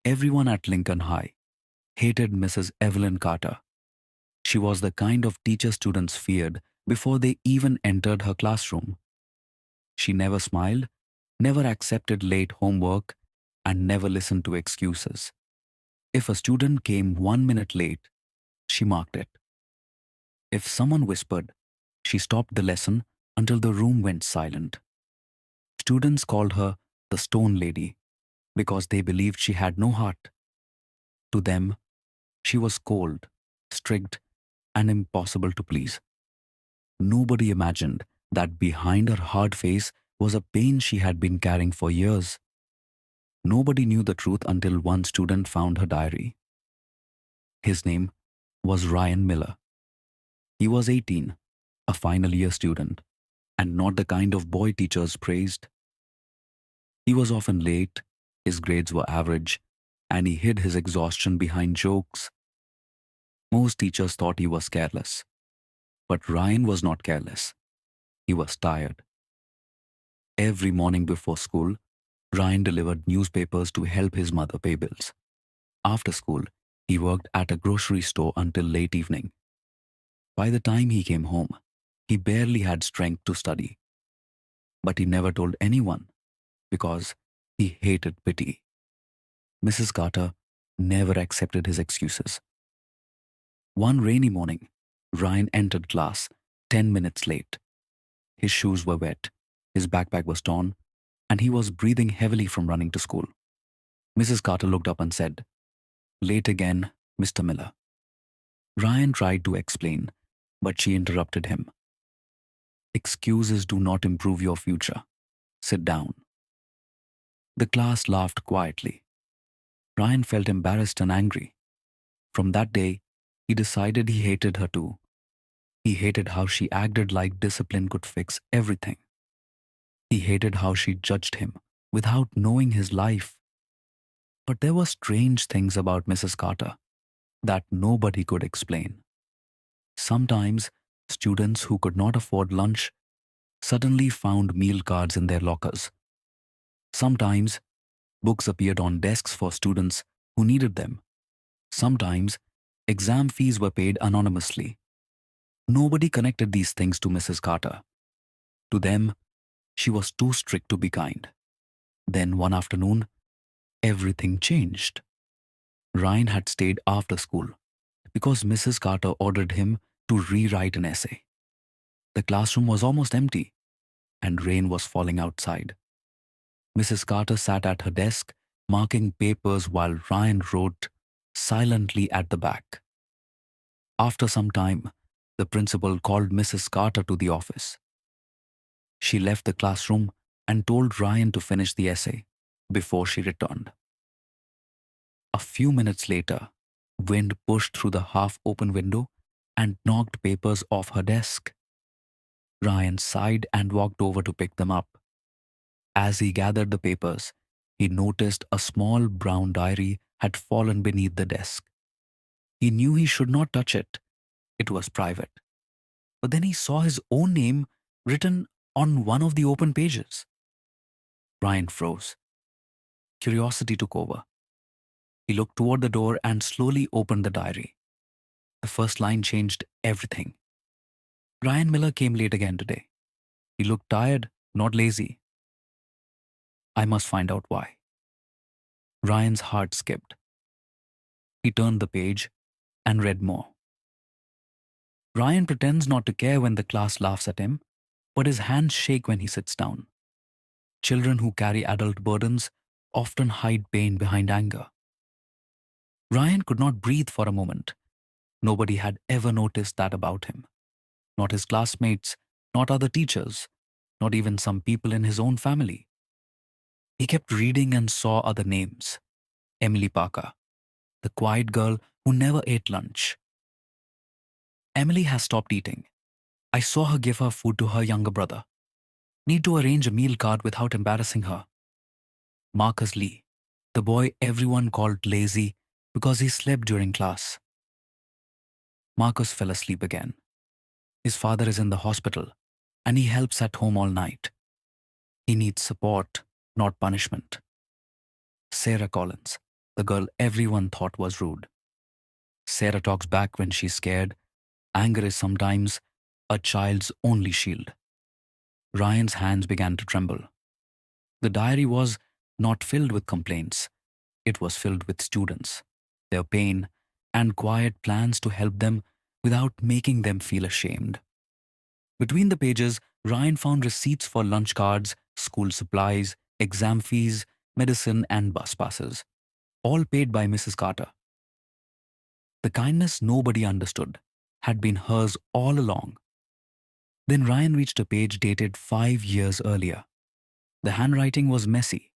Everyone at Lincoln High hated Mrs. Evelyn Carter. She was the kind of teacher students feared before they even entered her classroom. She never smiled, never accepted late homework, and never listened to excuses. If a student came 1 minute late, she marked it. If someone whispered, she stopped the lesson until the room went silent. Students called her the Stone Lady because they believed she had no heart. To them, she was cold, strict, and impossible to please. Nobody imagined that behind her hard face was a pain she had been carrying for years. Nobody knew the truth until one student found her diary. His name was Ryan Miller. He was 18, a final year student, and not the kind of boy teachers praised. He was often late, his grades were average, and he hid his exhaustion behind jokes. Most teachers thought he was careless. But Ryan was not careless. He was tired. Every morning before school, Ryan delivered newspapers to help his mother pay bills. After school, he worked at a grocery store until late evening. By the time he came home, he barely had strength to study. But he never told anyone because he hated pity. Mrs. Carter never accepted his excuses. One rainy morning, Ryan entered class 10 minutes late. His shoes were wet, his backpack was torn, and he was breathing heavily from running to school. Mrs. Carter looked up and said, "Late again, Mr. Miller." Ryan tried to explain, but she interrupted him. "Excuses do not improve your future. Sit down." The class laughed quietly. Ryan felt embarrassed and angry. From that day, he decided he hated her too. He hated how she acted like discipline could fix everything. He hated how she judged him without knowing his life. But there were strange things about Mrs. Carter that nobody could explain. Sometimes, students who could not afford lunch suddenly found meal cards in their lockers. Sometimes, books appeared on desks for students who needed them. Sometimes, exam fees were paid anonymously. Nobody connected these things to Mrs. Carter. To them, she was too strict to be kind. Then one afternoon, everything changed. Ryan had stayed after school because Mrs. Carter ordered him to rewrite an essay. The classroom was almost empty, and rain was falling outside. Mrs. Carter sat at her desk, marking papers while Ryan wrote silently at the back. After some time, the principal called Mrs. Carter to the office. She left the classroom and told Ryan to finish the essay before she returned. A few minutes later, wind pushed through the half-open window and knocked papers off her desk. Ryan sighed and walked over to pick them up. As he gathered the papers, he noticed a small brown diary had fallen beneath the desk. He knew he should not touch it. It was private. But then he saw his own name written on one of the open pages. Ryan froze. Curiosity took over. He looked toward the door and slowly opened the diary. The first line changed everything. Ryan Miller came late again today. He looked tired, not lazy. I must find out why. Ryan's heart skipped. He turned the page and read more. Ryan pretends not to care when the class laughs at him, but his hands shake when he sits down. Children who carry adult burdens often hide pain behind anger. Ryan could not breathe for a moment. Nobody had ever noticed that about him. Not his classmates, not other teachers, not even some people in his own family. He kept reading and saw other names. Emily Parker, the quiet girl who never ate lunch. Emily has stopped eating. I saw her give her food to her younger brother. Need to arrange a meal card without embarrassing her. Marcus Lee, the boy everyone called lazy because he slept during class. Marcus fell asleep again. His father is in the hospital, and he helps at home all night. He needs support, not punishment. Sarah Collins, the girl everyone thought was rude. Sarah talks back when she's scared. Anger is sometimes a child's only shield. Ryan's hands began to tremble. The diary was not filled with complaints, it was filled with students, their pain, and quiet plans to help them without making them feel ashamed. Between the pages, Ryan found receipts for lunch cards, school supplies, exam fees, medicine, and bus passes, all paid by Mrs. Carter. The kindness nobody understood had been hers all along. Then Ryan reached a page dated 5 years earlier. The handwriting was messy,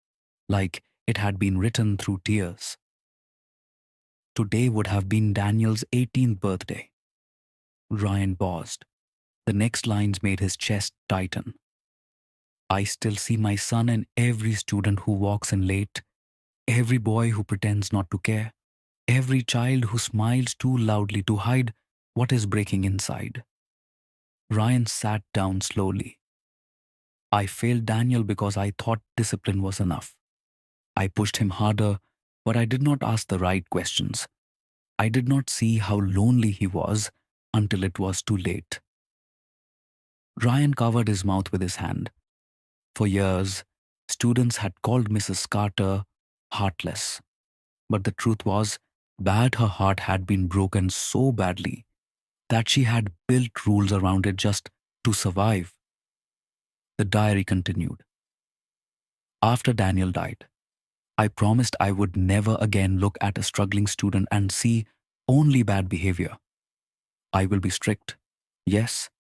like it had been written through tears. Today would have been Daniel's 18th birthday. Ryan paused. The next lines made his chest tighten. I still see my son in every student who walks in late, every boy who pretends not to care, every child who smiles too loudly to hide what is breaking inside. Ryan sat down slowly. I failed Daniel because I thought discipline was enough. I pushed him harder, but I did not ask the right questions. I did not see how lonely he was until it was too late. Ryan covered his mouth with his hand. For years, students had called Mrs. Carter heartless. But the truth was that her heart had been broken so badly that she had built rules around it just to survive. The diary continued. After Daniel died, I promised I would never again look at a struggling student and see only bad behavior. I will be strict, yes,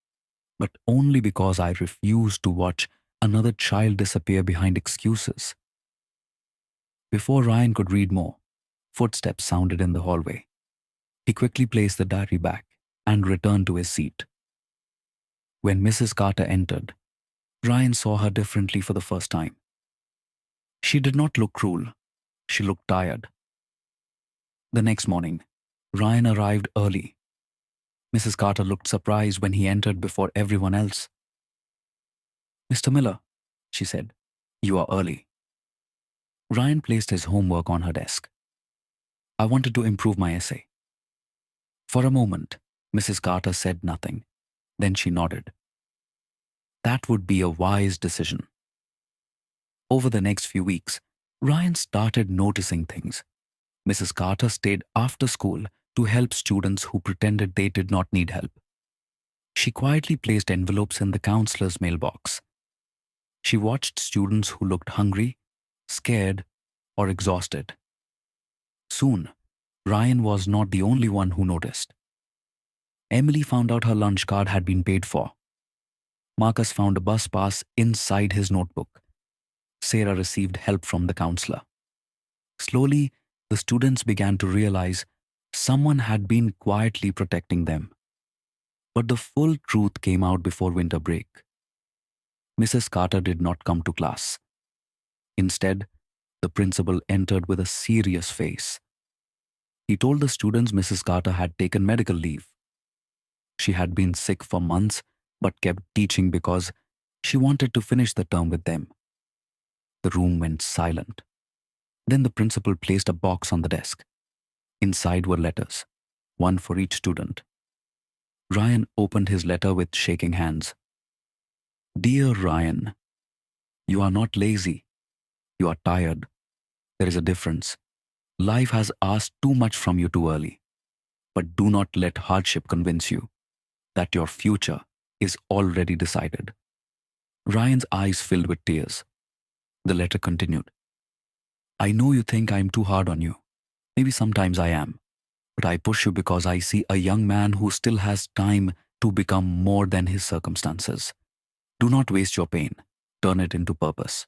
but only because I refuse to watch another child disappear behind excuses. Before Ryan could read more, footsteps sounded in the hallway. He quickly placed the diary back and returned to his seat. When Mrs. Carter entered, Ryan saw her differently for the first time. She did not look cruel. She looked tired. The next morning, Ryan arrived early. Mrs. Carter looked surprised when he entered before everyone else. Mr. Miller, she said, you are early. Ryan placed his homework on her desk. I wanted to improve my essay. For a moment, Mrs. Carter said nothing. Then she nodded. That would be a wise decision. Over the next few weeks, Ryan started noticing things. Mrs. Carter stayed after school to help students who pretended they did not need help. She quietly placed envelopes in the counselor's mailbox. She watched students who looked hungry, scared, or exhausted. Soon, Ryan was not the only one who noticed. Emily found out her lunch card had been paid for. Marcus found a bus pass inside his notebook. Sarah received help from the counselor. Slowly, the students began to realize someone had been quietly protecting them. But the full truth came out before winter break. Mrs. Carter did not come to class. Instead, the principal entered with a serious face. He told the students Mrs. Carter had taken medical leave. She had been sick for months but kept teaching because she wanted to finish the term with them. The room went silent. Then the principal placed a box on the desk. Inside were letters, one for each student. Ryan opened his letter with shaking hands. Dear Ryan, you are not lazy. You are tired. There is a difference. Life has asked too much from you too early. But do not let hardship convince you that your future is already decided. Ryan's eyes filled with tears. The letter continued. I know you think I am too hard on you. Maybe sometimes I am. But I push you because I see a young man who still has time to become more than his circumstances. Do not waste your pain. Turn it into purpose.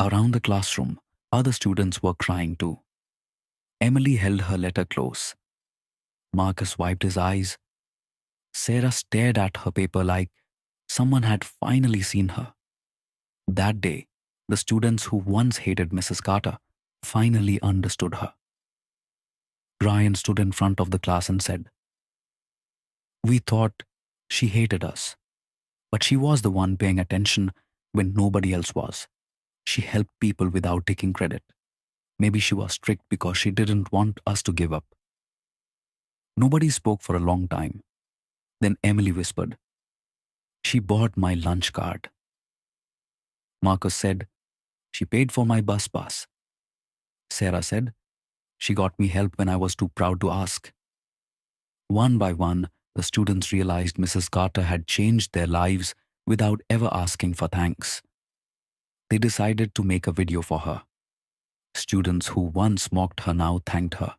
Around the classroom, other students were crying too. Emily held her letter close. Marcus wiped his eyes. Sarah stared at her paper like someone had finally seen her. That day, the students who once hated Mrs. Carter finally understood her. Ryan stood in front of the class and said, We thought she hated us, but she was the one paying attention when nobody else was. She helped people without taking credit. Maybe she was strict because she didn't want us to give up. Nobody spoke for a long time. Then Emily whispered, "She bought my lunch card." Marcus said, "She paid for my bus pass." Sarah said, "She got me help when I was too proud to ask." One by one, the students realized Mrs. Carter had changed their lives without ever asking for thanks. They decided to make a video for her. Students who once mocked her now thanked her.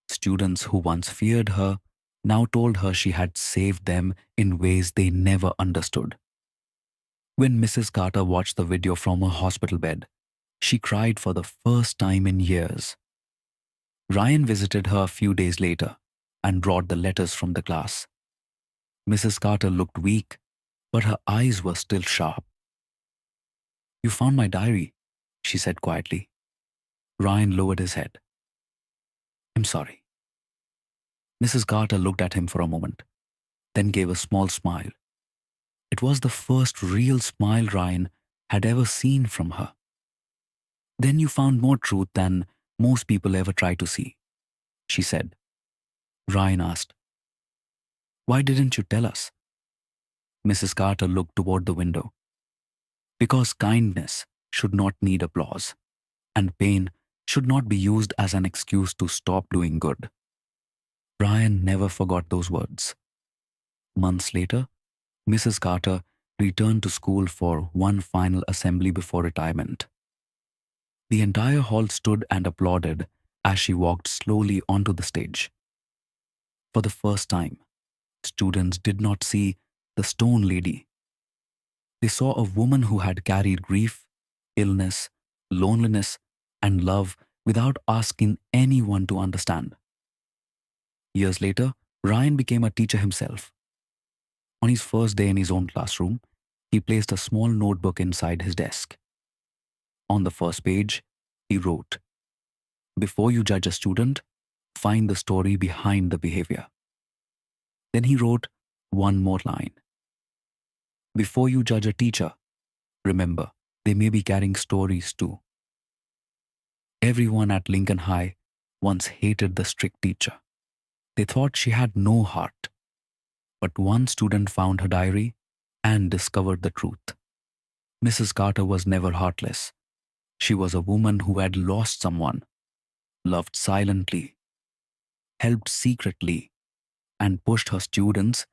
Students who once feared her now told her she had saved them in ways they never understood. When Mrs. Carter watched the video from her hospital bed, she cried for the first time in years. Ryan visited her a few days later and brought the letters from the class. Mrs. Carter looked weak, but her eyes were still sharp. "You found my diary," she said quietly. Ryan lowered his head. "I'm sorry." Mrs. Carter looked at him for a moment, then gave a small smile. It was the first real smile Ryan had ever seen from her. "Then you found more truth than most people ever try to see," she said. Ryan asked, "Why didn't you tell us?" Mrs. Carter looked toward the window. "Because kindness should not need applause, and pain should not be used as an excuse to stop doing good." Ryan never forgot those words. Months later, Mrs. Carter returned to school for one final assembly before retirement. The entire hall stood and applauded as she walked slowly onto the stage. For the first time, students did not see the stone lady. They saw a woman who had carried grief, illness, loneliness, and love without asking anyone to understand. Years later, Ryan became a teacher himself. On his first day in his own classroom, he placed a small notebook inside his desk. On the first page, he wrote, "Before you judge a student, find the story behind the behavior." Then he wrote one more line. "Before you judge a teacher, remember, they may be carrying stories too." Everyone at Lincoln High once hated the strict teacher. They thought she had no heart. But one student found her diary and discovered the truth. Mrs. Carter was never heartless. She was a woman who had lost someone, loved silently, helped secretly, and pushed her students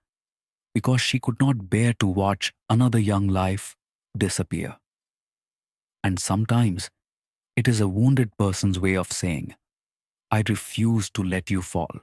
because she could not bear to watch another young life disappear. And sometimes it is a wounded person's way of saying, "I refuse to let you fall."